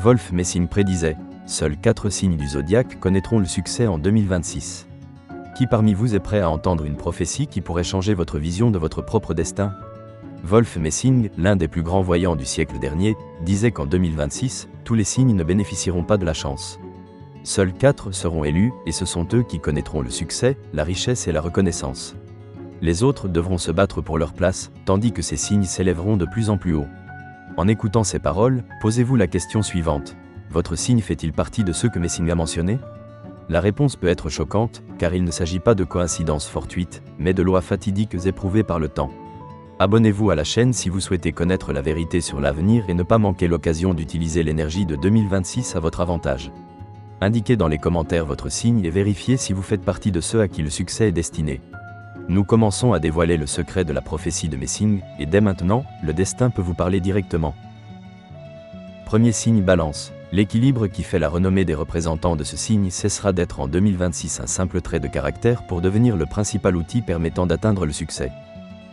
Wolf Messing prédisait « Seuls 4 signes du zodiaque connaîtront le succès en 2026 ». Qui parmi vous est prêt à entendre une prophétie qui pourrait changer votre vision de votre propre destin? Wolf Messing, l'un des plus grands voyants du siècle dernier, disait qu'en 2026, tous les signes ne bénéficieront pas de la chance. Seuls 4 seront élus, et ce sont eux qui connaîtront le succès, la richesse et la reconnaissance. Les autres devront se battre pour leur place, tandis que ces signes s'élèveront de plus en plus haut. En écoutant ces paroles, posez-vous la question suivante. Votre signe fait-il partie de ceux que Messing a mentionnés? La réponse peut être choquante, car il ne s'agit pas de coïncidences fortuites, mais de lois fatidiques éprouvées par le temps. Abonnez-vous à la chaîne si vous souhaitez connaître la vérité sur l'avenir et ne pas manquer l'occasion d'utiliser l'énergie de 2026 à votre avantage. Indiquez dans les commentaires votre signe et vérifiez si vous faites partie de ceux à qui le succès est destiné. Nous commençons à dévoiler le secret de la prophétie de Messing, et dès maintenant, le destin peut vous parler directement. Premier signe Balance. L'équilibre qui fait la renommée des représentants de ce signe cessera d'être en 2026 un simple trait de caractère pour devenir le principal outil permettant d'atteindre le succès.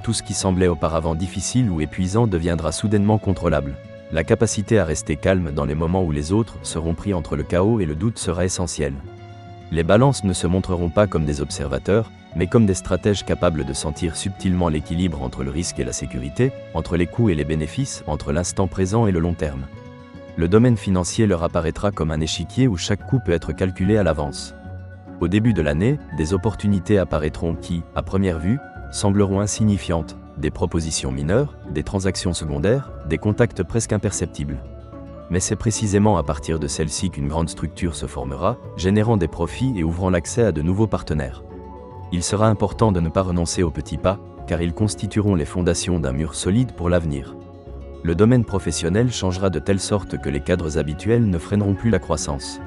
Tout ce qui semblait auparavant difficile ou épuisant deviendra soudainement contrôlable. La capacité à rester calme dans les moments où les autres seront pris entre le chaos et le doute sera essentielle. Les balances ne se montreront pas comme des observateurs, mais comme des stratèges capables de sentir subtilement l'équilibre entre le risque et la sécurité, entre les coûts et les bénéfices, entre l'instant présent et le long terme. Le domaine financier leur apparaîtra comme un échiquier où chaque coût peut être calculé à l'avance. Au début de l'année, des opportunités apparaîtront qui, à première vue, sembleront insignifiantes, des propositions mineures, des transactions secondaires, des contacts presque imperceptibles. Mais c'est précisément à partir de celles-ci qu'une grande structure se formera, générant des profits et ouvrant l'accès à de nouveaux partenaires. Il sera important de ne pas renoncer aux petits pas, car ils constitueront les fondations d'un mur solide pour l'avenir. Le domaine professionnel changera de telle sorte que les cadres habituels ne freineront plus la croissance.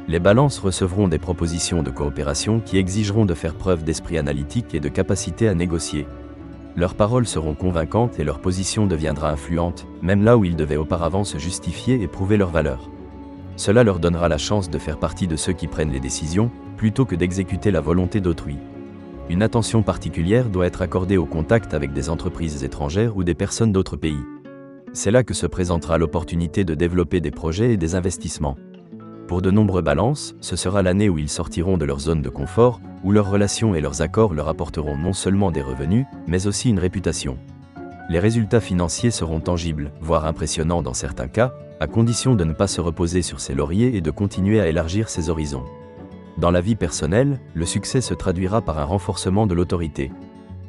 Les balances recevront des propositions de coopération qui exigeront de faire preuve d'esprit analytique et de capacité à négocier. Leurs paroles seront convaincantes et leur position deviendra influente, même là où ils devaient auparavant se justifier et prouver leur valeur. Cela leur donnera la chance de faire partie de ceux qui prennent les décisions, plutôt que d'exécuter la volonté d'autrui. Une attention particulière doit être accordée au contact avec des entreprises étrangères ou des personnes d'autres pays. C'est là que se présentera l'opportunité de développer des projets et des investissements. Pour de nombreux balances, ce sera l'année où ils sortiront de leur zone de confort, où leurs relations et leurs accords leur apporteront non seulement des revenus, mais aussi une réputation. Les résultats financiers seront tangibles, voire impressionnants dans certains cas, à condition de ne pas se reposer sur ses lauriers et de continuer à élargir ses horizons. Dans la vie personnelle, le succès se traduira par un renforcement de l'autorité.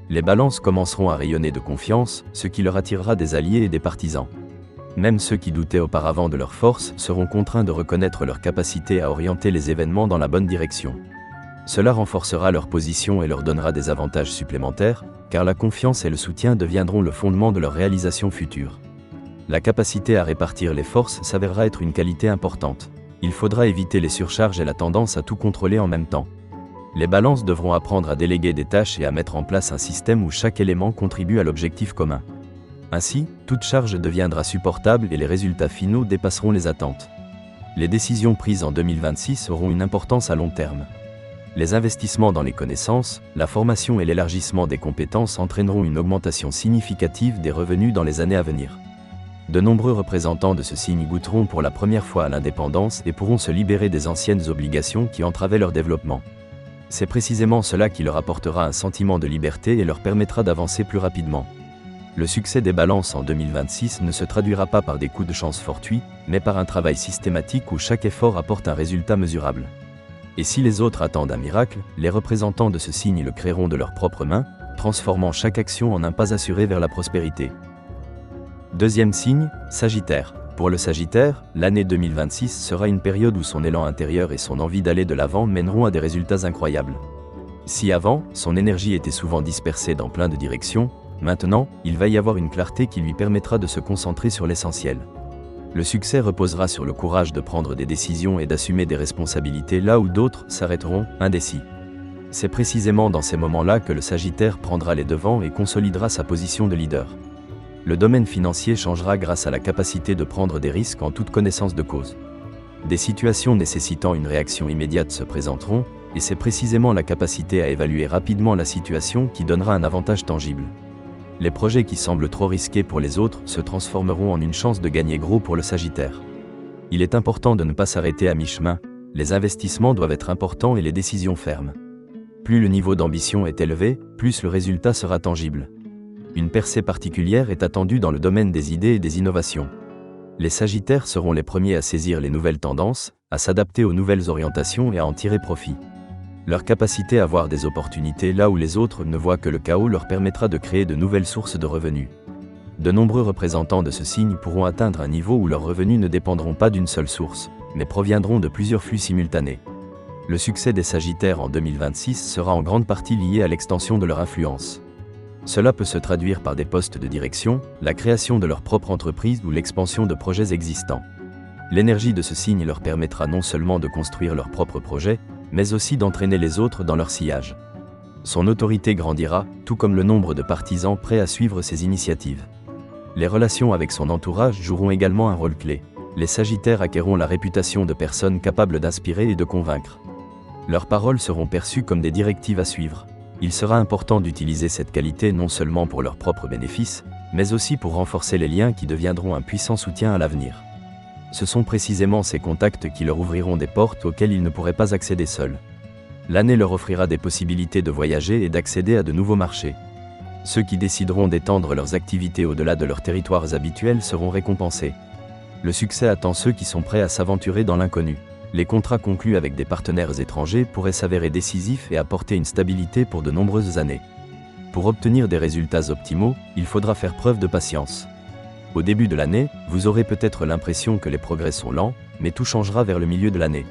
Les balances commenceront à rayonner de confiance, ce qui leur attirera des alliés et des partisans. Même ceux qui doutaient auparavant de leur force seront contraints de reconnaître leur capacité à orienter les événements dans la bonne direction. Cela renforcera leur position et leur donnera des avantages supplémentaires, car la confiance et le soutien deviendront le fondement de leur réalisation future. La capacité à répartir les forces s'avérera être une qualité importante. Il faudra éviter les surcharges et la tendance à tout contrôler en même temps. Les balances devront apprendre à déléguer des tâches et à mettre en place un système où chaque élément contribue à l'objectif commun. Ainsi, toute charge deviendra supportable et les résultats finaux dépasseront les attentes. Les décisions prises en 2026 auront une importance à long terme. Les investissements dans les connaissances, la formation et l'élargissement des compétences entraîneront une augmentation significative des revenus dans les années à venir. De nombreux représentants de ce signe goûteront pour la première fois à l'indépendance et pourront se libérer des anciennes obligations qui entravaient leur développement. C'est précisément cela qui leur apportera un sentiment de liberté et leur permettra d'avancer plus rapidement. Le succès des balances en 2026 ne se traduira pas par des coups de chance fortuits, mais par un travail systématique où chaque effort apporte un résultat mesurable. Et si les autres attendent un miracle, les représentants de ce signe le créeront de leurs propres mains, transformant chaque action en un pas assuré vers la prospérité. Deuxième signe, Sagittaire. Pour le Sagittaire, l'année 2026 sera une période où son élan intérieur et son envie d'aller de l'avant mèneront à des résultats incroyables. Si avant, son énergie était souvent dispersée dans plein de directions, maintenant, il va y avoir une clarté qui lui permettra de se concentrer sur l'essentiel. Le succès reposera sur le courage de prendre des décisions et d'assumer des responsabilités là où d'autres s'arrêteront, indécis. C'est précisément dans ces moments-là que le Sagittaire prendra les devants et consolidera sa position de leader. Le domaine financier changera grâce à la capacité de prendre des risques en toute connaissance de cause. Des situations nécessitant une réaction immédiate se présenteront, et c'est précisément la capacité à évaluer rapidement la situation qui donnera un avantage tangible. Les projets qui semblent trop risqués pour les autres se transformeront en une chance de gagner gros pour le Sagittaire. Il est important de ne pas s'arrêter à mi-chemin, les investissements doivent être importants et les décisions fermes. Plus le niveau d'ambition est élevé, plus le résultat sera tangible. Une percée particulière est attendue dans le domaine des idées et des innovations. Les Sagittaires seront les premiers à saisir les nouvelles tendances, à s'adapter aux nouvelles orientations et à en tirer profit. Leur capacité à voir des opportunités là où les autres ne voient que le chaos leur permettra de créer de nouvelles sources de revenus. De nombreux représentants de ce signe pourront atteindre un niveau où leurs revenus ne dépendront pas d'une seule source, mais proviendront de plusieurs flux simultanés. Le succès des Sagittaires en 2026 sera en grande partie lié à l'extension de leur influence. Cela peut se traduire par des postes de direction, la création de leur propre entreprise ou l'expansion de projets existants. L'énergie de ce signe leur permettra non seulement de construire leurs propres projets, mais aussi d'entraîner les autres dans leur sillage. Son autorité grandira, tout comme le nombre de partisans prêts à suivre ses initiatives. Les relations avec son entourage joueront également un rôle clé. Les Sagittaires acquerront la réputation de personnes capables d'inspirer et de convaincre. Leurs paroles seront perçues comme des directives à suivre. Il sera important d'utiliser cette qualité non seulement pour leurs propres bénéfices, mais aussi pour renforcer les liens qui deviendront un puissant soutien à l'avenir. Ce sont précisément ces contacts qui leur ouvriront des portes auxquelles ils ne pourraient pas accéder seuls. L'année leur offrira des possibilités de voyager et d'accéder à de nouveaux marchés. Ceux qui décideront d'étendre leurs activités au-delà de leurs territoires habituels seront récompensés. Le succès attend ceux qui sont prêts à s'aventurer dans l'inconnu. Les contrats conclus avec des partenaires étrangers pourraient s'avérer décisifs et apporter une stabilité pour de nombreuses années. Pour obtenir des résultats optimaux, il faudra faire preuve de patience. Au début de l'année, vous aurez peut-être l'impression que les progrès sont lents, mais tout changera vers le milieu de l'année.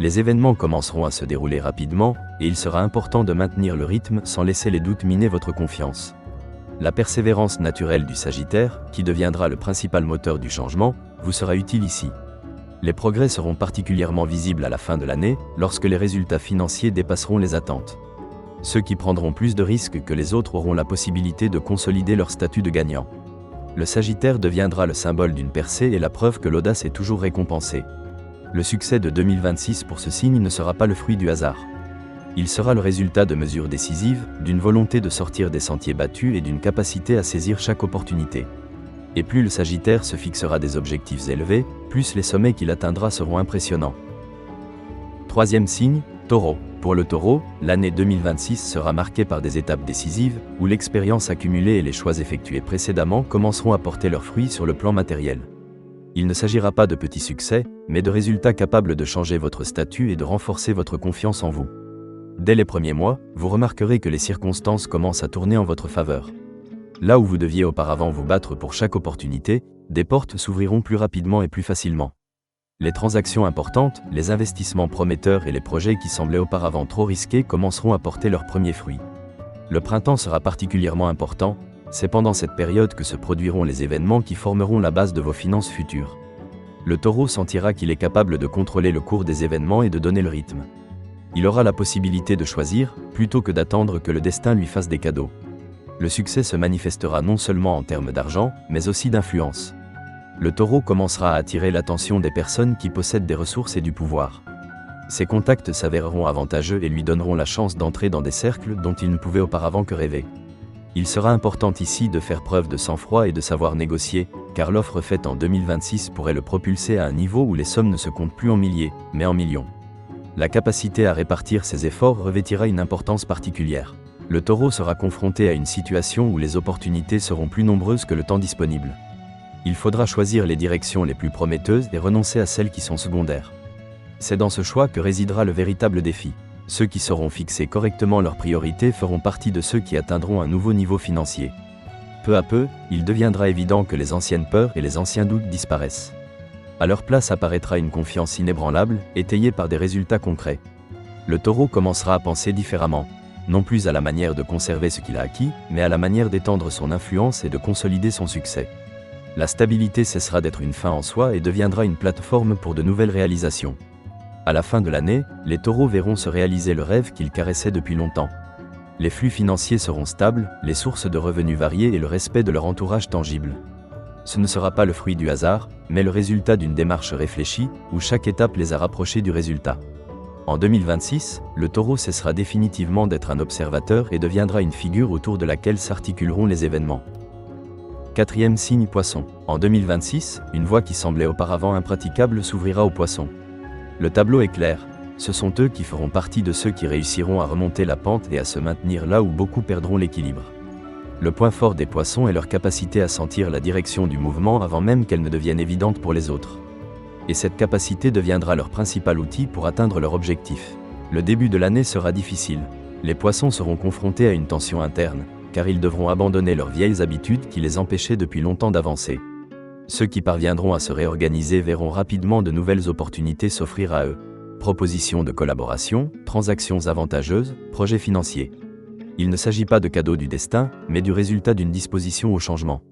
Les événements commenceront à se dérouler rapidement, et il sera important de maintenir le rythme sans laisser les doutes miner votre confiance. La persévérance naturelle du Sagittaire, qui deviendra le principal moteur du changement, vous sera utile ici. Les progrès seront particulièrement visibles à la fin de l'année, lorsque les résultats financiers dépasseront les attentes. Ceux qui prendront plus de risques que les autres auront la possibilité de consolider leur statut de gagnant. Le Sagittaire deviendra le symbole d'une percée et la preuve que l'audace est toujours récompensée. Le succès de 2026 pour ce signe ne sera pas le fruit du hasard. Il sera le résultat de mesures décisives, d'une volonté de sortir des sentiers battus et d'une capacité à saisir chaque opportunité. Et plus le Sagittaire se fixera des objectifs élevés, plus les sommets qu'il atteindra seront impressionnants. Troisième signe, Taureau. Pour le Taureau, l'année 2026 sera marquée par des étapes décisives, où l'expérience accumulée et les choix effectués précédemment commenceront à porter leurs fruits sur le plan matériel. Il ne s'agira pas de petits succès, mais de résultats capables de changer votre statut et de renforcer votre confiance en vous. Dès les premiers mois, vous remarquerez que les circonstances commencent à tourner en votre faveur. Là où vous deviez auparavant vous battre pour chaque opportunité, des portes s'ouvriront plus rapidement et plus facilement. Les transactions importantes, les investissements prometteurs et les projets qui semblaient auparavant trop risqués commenceront à porter leurs premiers fruits. Le printemps sera particulièrement important, c'est pendant cette période que se produiront les événements qui formeront la base de vos finances futures. Le Taureau sentira qu'il est capable de contrôler le cours des événements et de donner le rythme. Il aura la possibilité de choisir, plutôt que d'attendre que le destin lui fasse des cadeaux. Le succès se manifestera non seulement en termes d'argent, mais aussi d'influence. Le Taureau commencera à attirer l'attention des personnes qui possèdent des ressources et du pouvoir. Ces contacts s'avéreront avantageux et lui donneront la chance d'entrer dans des cercles dont il ne pouvait auparavant que rêver. Il sera important ici de faire preuve de sang-froid et de savoir négocier, car l'offre faite en 2026 pourrait le propulser à un niveau où les sommes ne se comptent plus en milliers, mais en millions. La capacité à répartir ses efforts revêtira une importance particulière. Le Taureau sera confronté à une situation où les opportunités seront plus nombreuses que le temps disponible. Il faudra choisir les directions les plus prometteuses et renoncer à celles qui sont secondaires. C'est dans ce choix que résidera le véritable défi. Ceux qui sauront fixer correctement leurs priorités feront partie de ceux qui atteindront un nouveau niveau financier. Peu à peu, il deviendra évident que les anciennes peurs et les anciens doutes disparaissent. À leur place apparaîtra une confiance inébranlable, étayée par des résultats concrets. Le Taureau commencera à penser différemment, non plus à la manière de conserver ce qu'il a acquis, mais à la manière d'étendre son influence et de consolider son succès. La stabilité cessera d'être une fin en soi et deviendra une plateforme pour de nouvelles réalisations. À la fin de l'année, les Taureaux verront se réaliser le rêve qu'ils caressaient depuis longtemps. Les flux financiers seront stables, les sources de revenus variées et le respect de leur entourage tangible. Ce ne sera pas le fruit du hasard, mais le résultat d'une démarche réfléchie, où chaque étape les a rapprochés du résultat. En 2026, le Taureau cessera définitivement d'être un observateur et deviendra une figure autour de laquelle s'articuleront les événements. 4e signe Poisson. En 2026, une voie qui semblait auparavant impraticable s'ouvrira aux Poissons. Le tableau est clair. Ce sont eux qui feront partie de ceux qui réussiront à remonter la pente et à se maintenir là où beaucoup perdront l'équilibre. Le point fort des Poissons est leur capacité à sentir la direction du mouvement avant même qu'elle ne devienne évidente pour les autres. Et cette capacité deviendra leur principal outil pour atteindre leur objectif. Le début de l'année sera difficile. Les Poissons seront confrontés à une tension interne, car ils devront abandonner leurs vieilles habitudes qui les empêchaient depuis longtemps d'avancer. Ceux qui parviendront à se réorganiser verront rapidement de nouvelles opportunités s'offrir à eux. Propositions de collaboration, transactions avantageuses, projets financiers. Il ne s'agit pas de cadeaux du destin, mais du résultat d'une disposition au changement.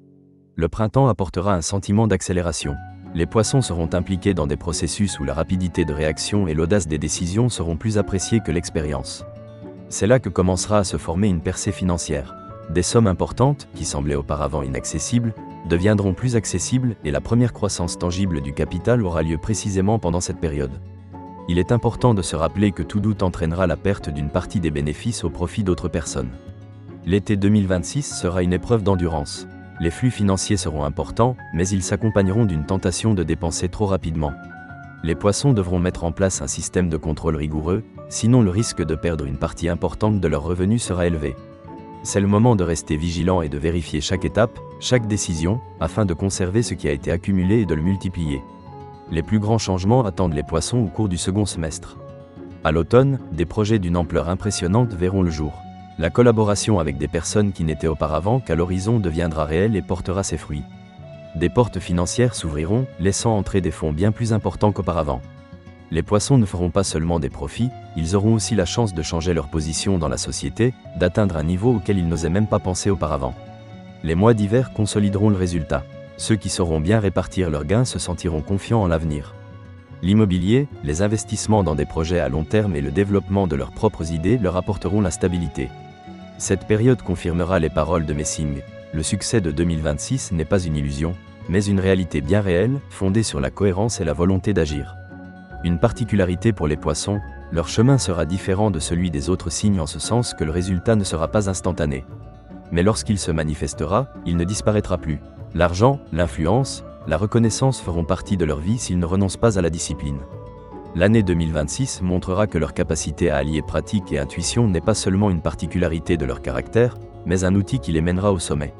Le printemps apportera un sentiment d'accélération. Les Poissons seront impliqués dans des processus où la rapidité de réaction et l'audace des décisions seront plus appréciées que l'expérience. C'est là que commencera à se former une percée financière. Des sommes importantes, qui semblaient auparavant inaccessibles, deviendront plus accessibles et la première croissance tangible du capital aura lieu précisément pendant cette période. Il est important de se rappeler que tout doute entraînera la perte d'une partie des bénéfices au profit d'autres personnes. L'été 2026 sera une épreuve d'endurance. Les flux financiers seront importants, mais ils s'accompagneront d'une tentation de dépenser trop rapidement. Les Poissons devront mettre en place un système de contrôle rigoureux, sinon le risque de perdre une partie importante de leurs revenus sera élevé. C'est le moment de rester vigilant et de vérifier chaque étape, chaque décision, afin de conserver ce qui a été accumulé et de le multiplier. Les plus grands changements attendent les Poissons au cours du second semestre. À l'automne, des projets d'une ampleur impressionnante verront le jour. La collaboration avec des personnes qui n'étaient auparavant qu'à l'horizon deviendra réelle et portera ses fruits. Des portes financières s'ouvriront, laissant entrer des fonds bien plus importants qu'auparavant. Les Poissons ne feront pas seulement des profits, ils auront aussi la chance de changer leur position dans la société, d'atteindre un niveau auquel ils n'osaient même pas penser auparavant. Les mois d'hiver consolideront le résultat. Ceux qui sauront bien répartir leurs gains se sentiront confiants en l'avenir. L'immobilier, les investissements dans des projets à long terme et le développement de leurs propres idées leur apporteront la stabilité. Cette période confirmera les paroles de Messing. Le succès de 2026 n'est pas une illusion, mais une réalité bien réelle, fondée sur la cohérence et la volonté d'agir. Une particularité pour les Poissons, leur chemin sera différent de celui des autres signes en ce sens que le résultat ne sera pas instantané. Mais lorsqu'il se manifestera, il ne disparaîtra plus. L'argent, l'influence, la reconnaissance feront partie de leur vie s'ils ne renoncent pas à la discipline. L'année 2026 montrera que leur capacité à allier pratique et intuition n'est pas seulement une particularité de leur caractère, mais un outil qui les mènera au sommet.